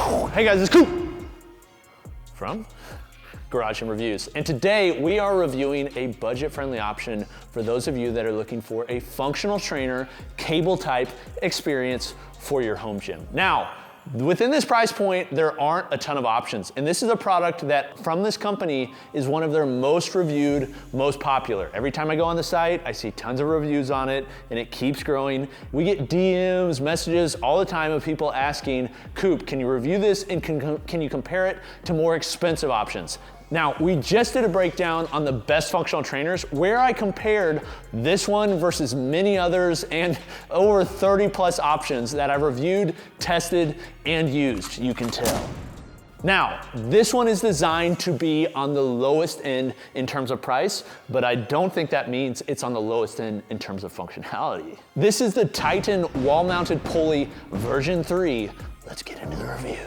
Hey guys, it's Coop from Garage and Reviews. And today we are reviewing a budget-friendly option for those of you that are looking for a functional trainer, cable type experience for your home gym. Now, within this price point, there aren't a ton of options. And this is a product that from this company is one of their most reviewed, most popular. Every time I go on the site, I see tons of reviews on it and it keeps growing. We get DMs, messages all the time of people asking, Coop, can you review this and can you compare it to more expensive options? Now, we just did a breakdown on the best functional trainers where I compared this one versus many others and over 30 plus options that I've reviewed, tested, and used, you can tell. Now, this one is designed to be on the lowest end in terms of price, but I don't think that means it's on the lowest end in terms of functionality. This is the Titan wall-mounted pulley version 3. Let's get into the review.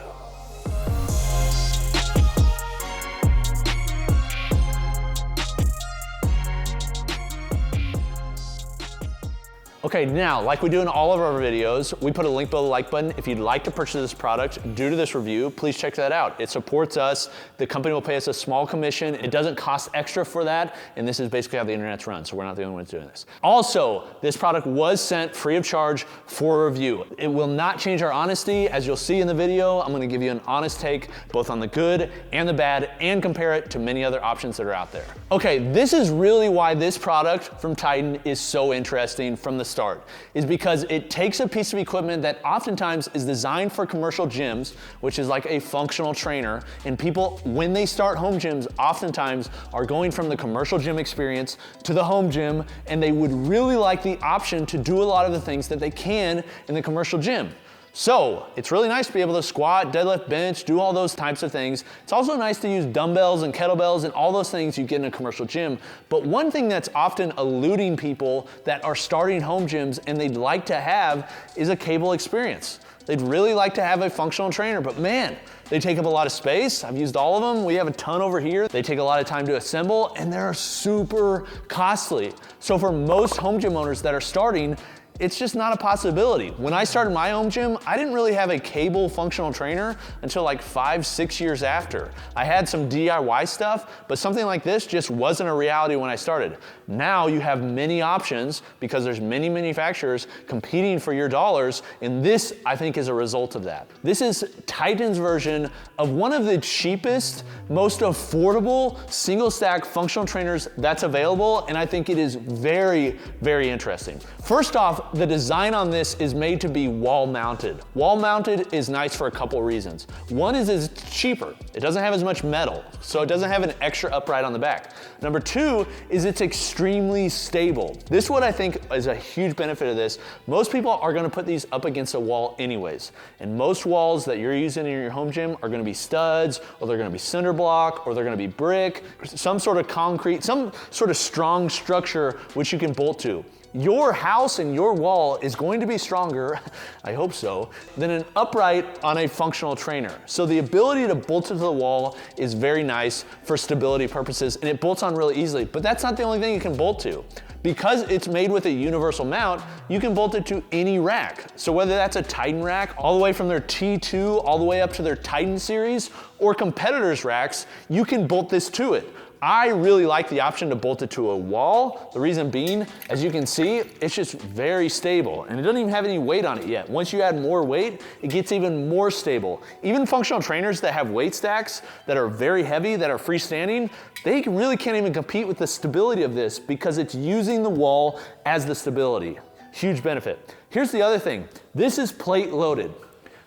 Okay, now, like we do in all of our videos, we put a link below the like button. If you'd like to purchase this product due to this review, please check that out. It supports us. The company will pay us a small commission. It doesn't cost extra for that, and this is basically how the internet's run, so we're not the only ones doing this. Also, this product was sent free of charge for review. It will not change our honesty. As you'll see in the video, I'm gonna give you an honest take, both on the good and the bad, and compare it to many other options that are out there. Okay, this is really why this product from Titan is so interesting from the start, is because it takes a piece of equipment that oftentimes is designed for commercial gyms, which is like a functional trainer, and people, when they start home gyms, oftentimes are going from the commercial gym experience to the home gym, and they would really like the option to do a lot of the things that they can in the commercial gym. So it's really nice to be able to squat, deadlift, bench, do all those types of things. It's also nice to use dumbbells and kettlebells and all those things you get in a commercial gym. But one thing that's often eluding people that are starting home gyms and they'd like to have is a cable experience. They'd really like to have a functional trainer, but man, they take up a lot of space. I've used all of them. We have a ton over here. They take a lot of time to assemble and they're super costly. So for most home gym owners that are starting, it's just not a possibility. When I started my home gym, I didn't really have a cable functional trainer until like 5-6 years after. I had some DIY stuff, but something like this just wasn't a reality when I started. Now you have many options because there's many manufacturers competing for your dollars, and this, I think, is a result of that. This is Titan's version of one of the cheapest, most affordable single stack functional trainers that's available, and I think it is very, very interesting. First off, the design on this is made to be wall mounted. Wall mounted is nice for a couple reasons. One is it's cheaper. It doesn't have as much metal, so it doesn't have an extra upright on the back. Number two is it's extremely stable. This is what I think is a huge benefit of this. Most people are gonna put these up against a wall anyways. And most walls that you're using in your home gym are gonna be studs, or they're gonna be cinder block, or they're gonna be brick, some sort of concrete, some sort of strong structure which you can bolt to. Your house and your wall is going to be stronger, I hope so, than an upright on a functional trainer. So the ability to bolt it to the wall is very nice for stability purposes, and it bolts on really easily, but that's not the only thing you can bolt to. Because it's made with a universal mount, you can bolt it to any rack. So whether that's a Titan rack, all the way from their T2 all the way up to their Titan series, or competitors' racks, you can bolt this to it. I really like the option to bolt it to a wall. The reason being, as you can see, it's just very stable and it doesn't even have any weight on it yet. Once you add more weight, it gets even more stable. Even functional trainers that have weight stacks that are very heavy, that are freestanding, they really can't even compete with the stability of this because it's using the wall as the stability. Huge benefit. Here's the other thing. This is plate loaded.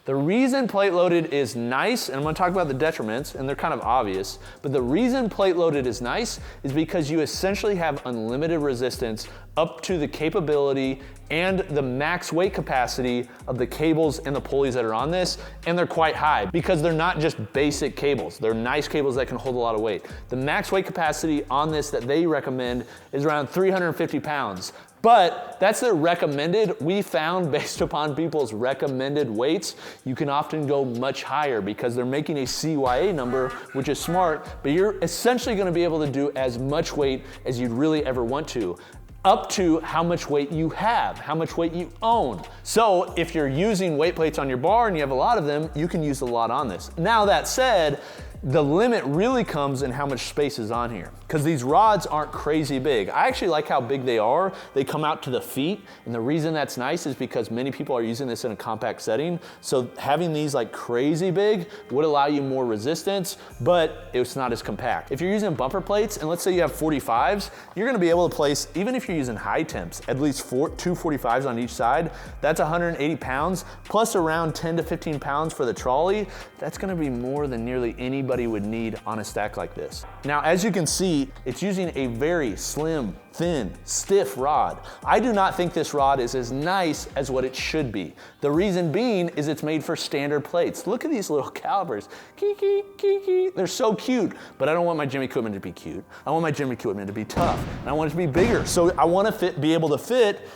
The reason plate loaded is nice, and I'm gonna talk about the detriments, and they're kind of obvious, but the reason plate loaded is nice is because you essentially have unlimited resistance up to the capability and the max weight capacity of the cables and the pulleys that are on this, and they're quite high because they're not just basic cables. They're nice cables that can hold a lot of weight. The max weight capacity on this that they recommend is around 350 pounds. But that's their recommended. We found based upon people's recommended weights, you can often go much higher because they're making a CYA number, which is smart, but you're essentially gonna be able to do as much weight as you'd really ever want to. up to how much weight you have, how much weight you own. So if you're using weight plates on your bar and you have a lot of them, you can use a lot on this. Now that said, the limit really comes in how much space is on here, because these rods aren't crazy big. I actually like how big they are. They come out to the feet, and the reason that's nice is because many people are using this in a compact setting, so having these like crazy big would allow you more resistance, but it's not as compact. If you're using bumper plates, and let's say you have 45s, you're gonna be able to place, even if you're using high temps, at least two 45s on each side. That's 180 pounds, plus around 10 to 15 pounds for the trolley. That's gonna be more than nearly anybody would need on a stack like this. Now, as you can see, it's using a very slim, thin, stiff rod. I do not think this rod is as nice as what it should be. The reason being is it's made for standard plates. Look at these little calipers. Kiki, kiki. They're so cute, but I don't want my gym equipment to be cute. I want my gym equipment to be tough, and I want it to be bigger. So I want to be able to fit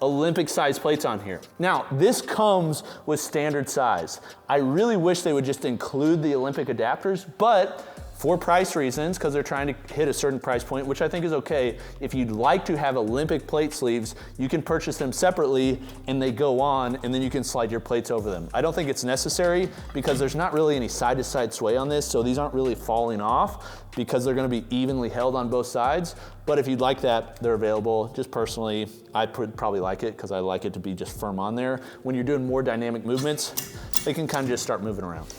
Olympic size plates on here. Now, this comes with standard size. I really wish they would just include the Olympic adapters, but for price reasons, because they're trying to hit a certain price point, which I think is okay, if you'd like to have Olympic plate sleeves, you can purchase them separately and they go on, and then you can slide your plates over them. I don't think it's necessary because there's not really any side-to-side sway on this, so these aren't really falling off because they're gonna be evenly held on both sides. But if you'd like that, they're available. Just personally, I would probably like it because I like it to be just firm on there. When you're doing more dynamic movements, they can kind of just start moving around.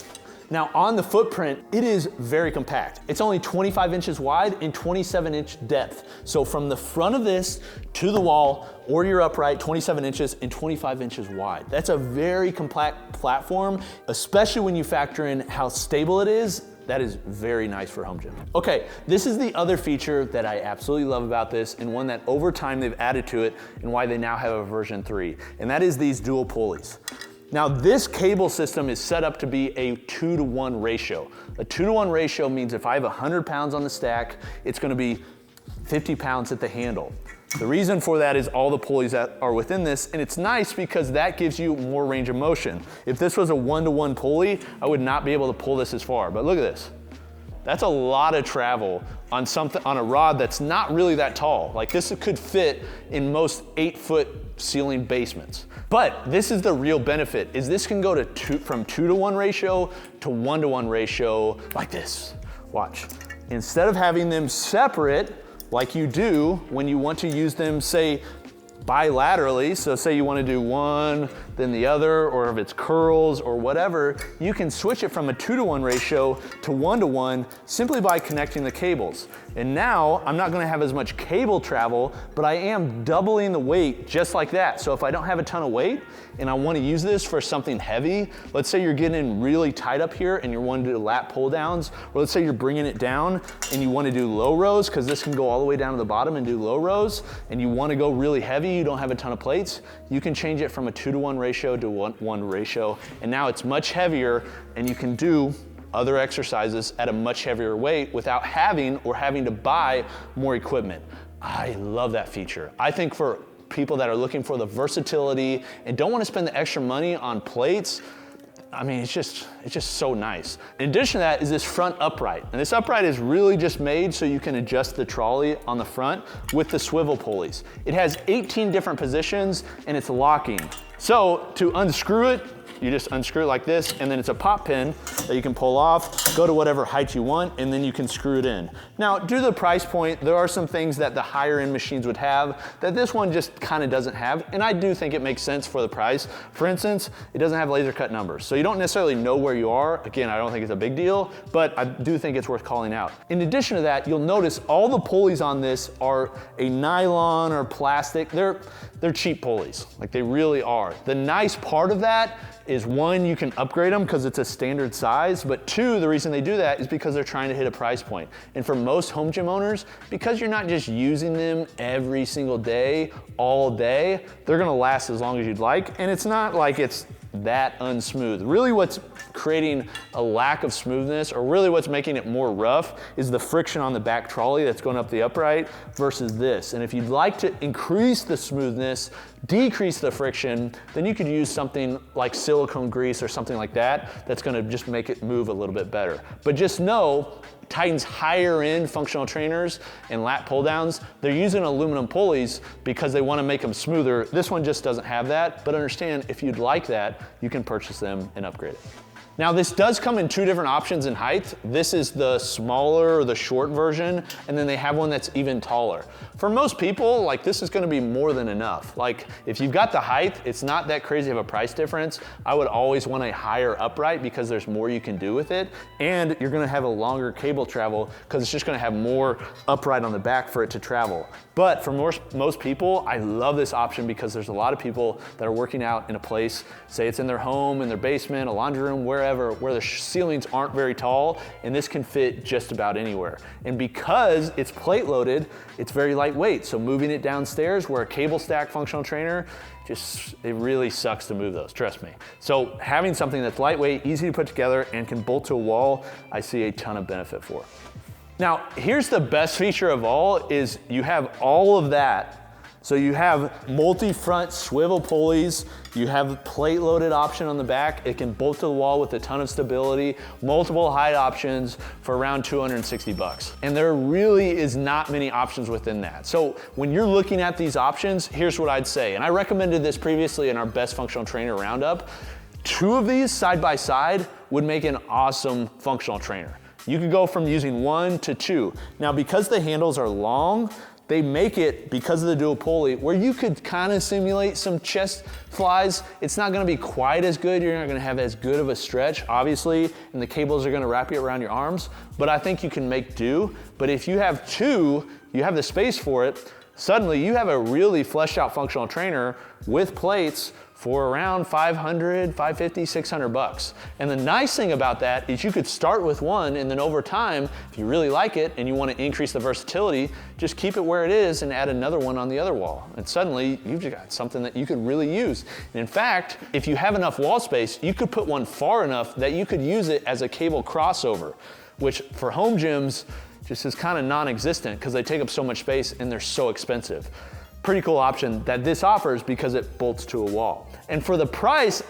Now on the footprint, it is very compact. It's only 25 inches wide and 27-inch depth. So from the front of this to the wall or your upright, 27 inches and 25 inches wide. That's a very compact platform, especially when you factor in how stable it is. That is very nice for home gym. Okay, this is the other feature that I absolutely love about this, and one that over time they've added to it and why they now have a version 3, and that is these dual pulleys. Now this cable system is set up to be a 2-to-1 ratio. A 2-to-1 ratio means if I have 100 pounds on the stack, it's gonna be 50 pounds at the handle. The reason for that is all the pulleys that are within this, and it's nice because that gives you more range of motion. If this was a 1-to-1 pulley, I would not be able to pull this as far, but look at this. That's a lot of travel on a rod that's not really that tall. Like this could fit in most 8-foot ceiling basements. But this is the real benefit, is this can go to from 2-to-1 ratio to 1-to-1 ratio like this. Watch. Instead of having them separate like you do when you want to use them, say, bilaterally, so say you want to do one, then the other, or if it's curls or whatever, you can switch it from a 2-to-1 ratio to 1-to-1 simply by connecting the cables. And now I'm not going to have as much cable travel, but I am doubling the weight just like that. So if I don't have a ton of weight and I want to use this for something heavy, let's say you're getting really tight up here and you're wanting to do lat pull downs, or let's say you're bringing it down and you want to do low rows, because this can go all the way down to the bottom and do low rows, and you want to go really heavy, you don't have a ton of plates, you can change it from a 2-to-1 ratio to 1-to-1 ratio, and now it's much heavier and you can do other exercises at a much heavier weight without having to buy more equipment. I love that feature. I think for people that are looking for the versatility and don't want to spend the extra money on plates, I mean, it's just so nice. In addition to that is this front upright. And this upright is really just made so you can adjust the trolley on the front with the swivel pulleys. It has 18 different positions and it's locking. So to unscrew it, you just unscrew it like this, and then it's a pop pin that you can pull off, go to whatever height you want, and then you can screw it in. Now, due to the price point, there are some things that the higher end machines would have that this one just kind of doesn't have, and I do think it makes sense for the price. For instance, it doesn't have laser cut numbers, so you don't necessarily know where you are. Again, I don't think it's a big deal, but I do think it's worth calling out. In addition to that, you'll notice all the pulleys on this are a nylon or plastic. They're cheap pulleys, like they really are. The nice part of that is, one, you can upgrade them because it's a standard size, but two, the reason they do that is because they're trying to hit a price point. And for most home gym owners, because you're not just using them every single day, all day, they're gonna last as long as you'd like, and it's not like it's that unsmooth. Really what's creating a lack of smoothness, or really what's making it more rough, is the friction on the back trolley that's going up the upright versus this. And if you'd like to increase the smoothness, decrease the friction, then you could use something like silicone grease or something like that that's going to just make it move a little bit better. But just know, Titan's higher end functional trainers and lat pull downs, they're using aluminum pulleys because they want to make them smoother. This one just doesn't have that, but understand, if you'd like that, you can purchase them and upgrade it. Now this does come in two different options in height. This is the smaller or the short version, and then they have one that's even taller. For most people, like, this is gonna be more than enough. Like, if you've got the height, it's not that crazy of a price difference. I would always want a higher upright because there's more you can do with it, and you're gonna have a longer cable travel because it's just gonna have more upright on the back for it to travel. But for most people, I love this option because there's a lot of people that are working out in a place, say it's in their home, in their basement, a laundry room, wherever, where the ceilings aren't very tall, and this can fit just about anywhere. And because it's plate loaded, it's very lightweight. So moving it downstairs where a cable stack functional trainer, it really sucks to move those, trust me. So having something that's lightweight, easy to put together, and can bolt to a wall, I see a ton of benefit for. Now, here's the best feature of all, is you have all of that. So you have multi-front swivel pulleys, you have a plate loaded option on the back, it can bolt to the wall with a ton of stability, multiple height options for around 260 bucks. And there really is not many options within that. So when you're looking at these options, here's what I'd say, and I recommended this previously in our best functional trainer roundup. 2 of these side by side would make an awesome functional trainer. You could go from using 1 to 2. Now, because the handles are long, they make it, because of the dual pulley, where you could kind of simulate some chest flies. It's not gonna be quite as good. You're not gonna have as good of a stretch, obviously, and the cables are gonna wrap you around your arms, but I think you can make do. But if you have 2, you have the space for it, suddenly you have a really fleshed out functional trainer with plates for around 500, 550, 600 bucks. And the nice thing about that is you could start with 1, and then over time, if you really like it and you want to increase the versatility, just keep it where it is and add another one on the other wall. And suddenly you've got something that you could really use. And in fact, if you have enough wall space, you could put one far enough that you could use it as a cable crossover, which for home gyms just is kind of non-existent because they take up so much space and they're so expensive. Pretty cool option that this offers because it bolts to a wall. And for the price,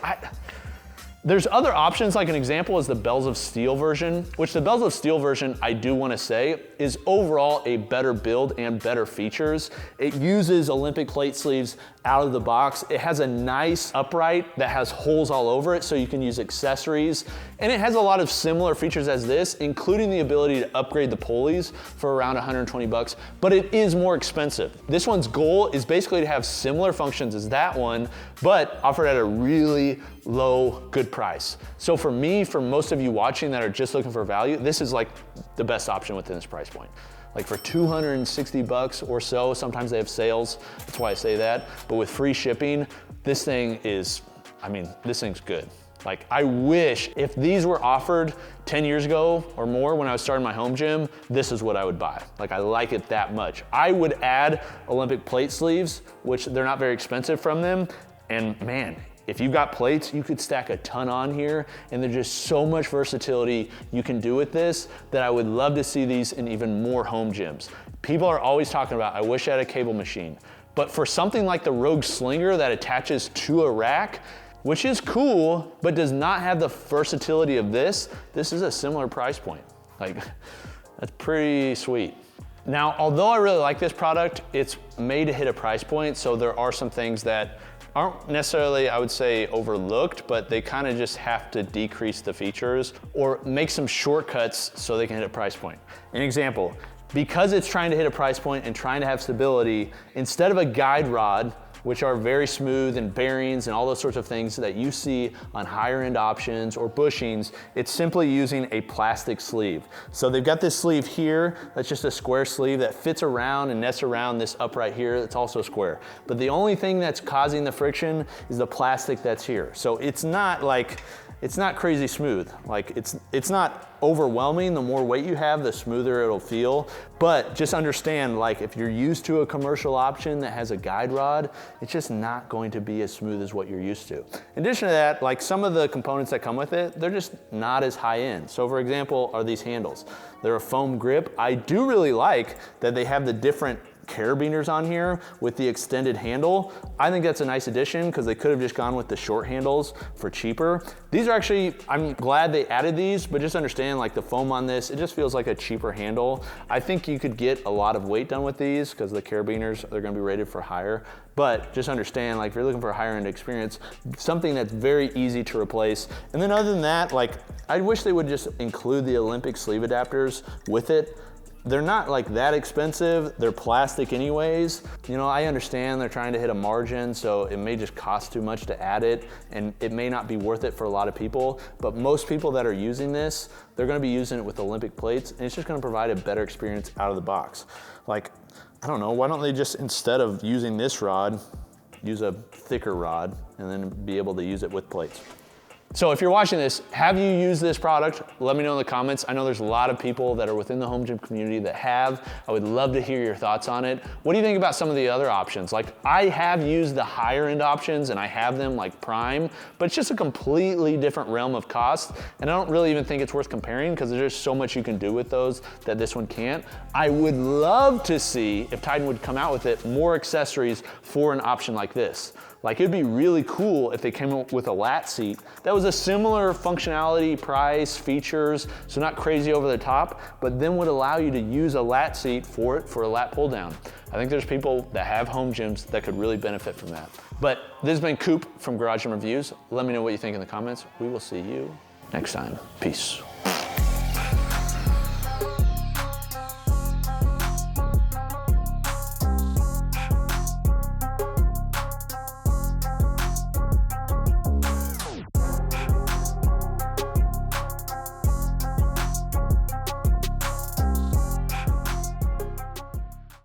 there's other options. Like an example is the Bells of Steel version, which the Bells of Steel version, I do want to say, is overall a better build and better features. It uses Olympic plate sleeves out of the box. It has a nice upright that has holes all over it, so you can use accessories. And it has a lot of similar features as this, including the ability to upgrade the pulleys for around 120 bucks, but it is more expensive. This one's goal is basically to have similar functions as that one, but offered at a really low, good price. So for me, for most of you watching that are just looking for value, this is like the best option within this price point. Like for 260 bucks or so, sometimes they have sales, that's why I say that, but with free shipping, this thing is, this thing's good. Like, I wish if these were offered 10 years ago or more when I was starting my home gym, this is what I would buy. Like, I like it that much. I would add Olympic plate sleeves, which they're not very expensive from them, and man, if you've got plates, you could stack a ton on here, and there's just so much versatility you can do with this that I would love to see these in even more home gyms. People are always talking about, I wish I had a cable machine. But for something like the Rogue Slinger that attaches to a rack, which is cool, but does not have the versatility of this is a similar price point. Like, that's pretty sweet. Now, although I really like this product, it's made to hit a price point, so there are some things that aren't necessarily, I would say, overlooked, but they kind of just have to decrease the features or make some shortcuts so they can hit a price point. An example, because it's trying to hit a price point and trying to have stability, instead of a guide rod, which are very smooth, and bearings and all those sorts of things that you see on higher end options or bushings, it's simply using a plastic sleeve. So they've got this sleeve here, that's just a square sleeve that fits around and nests around this upright here, that's also square. But the only thing that's causing the friction is the plastic that's here. So it's not like it's not crazy smooth. Like it's not overwhelming. The more weight you have, the smoother it'll feel. But just understand, like if you're used to a commercial option that has a guide rod, it's just not going to be as smooth as what you're used to. In addition to that, like some of the components that come with it, they're just not as high end. So for example, are these handles. They're a foam grip. I do really like that they have the different carabiners on here with the extended handle. I think that's a nice addition because they could have just gone with the short handles for cheaper. These are actually, I'm glad they added these, but just understand like the foam on this, it just feels like a cheaper handle. I think you could get a lot of weight done with these because the carabiners, they're gonna be rated for higher. But just understand, like if you're looking for a higher end experience, something that's very easy to replace. And then other than that, like I wish they would just include the Olympic sleeve adapters with it. They're not like that expensive. They're plastic anyways. You know, I understand they're trying to hit a margin, so it may just cost too much to add it, and it may not be worth it for a lot of people, but most people that are using this, they're gonna be using it with Olympic plates, and it's just gonna provide a better experience out of the box. Like, I don't know, why don't they just, instead of using this rod, use a thicker rod, and then be able to use it with plates. So if you're watching this, have you used this product? Let me know in the comments. I know there's a lot of people that are within the home gym community that have. I would love to hear your thoughts on it. What do you think about some of the other options? Like I have used the higher end options and I have them like Prime, but it's just a completely different realm of cost. And I don't really even think it's worth comparing because there's just so much you can do with those that this one can't. I would love to see if Titan would come out with it, more accessories for an option like this. Like it'd be really cool if they came up with a lat seat that was a similar functionality, price, features, so not crazy over the top, but then would allow you to use a lat seat for it for a lat pull down. I think there's people that have home gyms that could really benefit from that. But this has been Coop from Garage Gym Reviews. Let me know what you think in the comments. We will see you next time. Peace.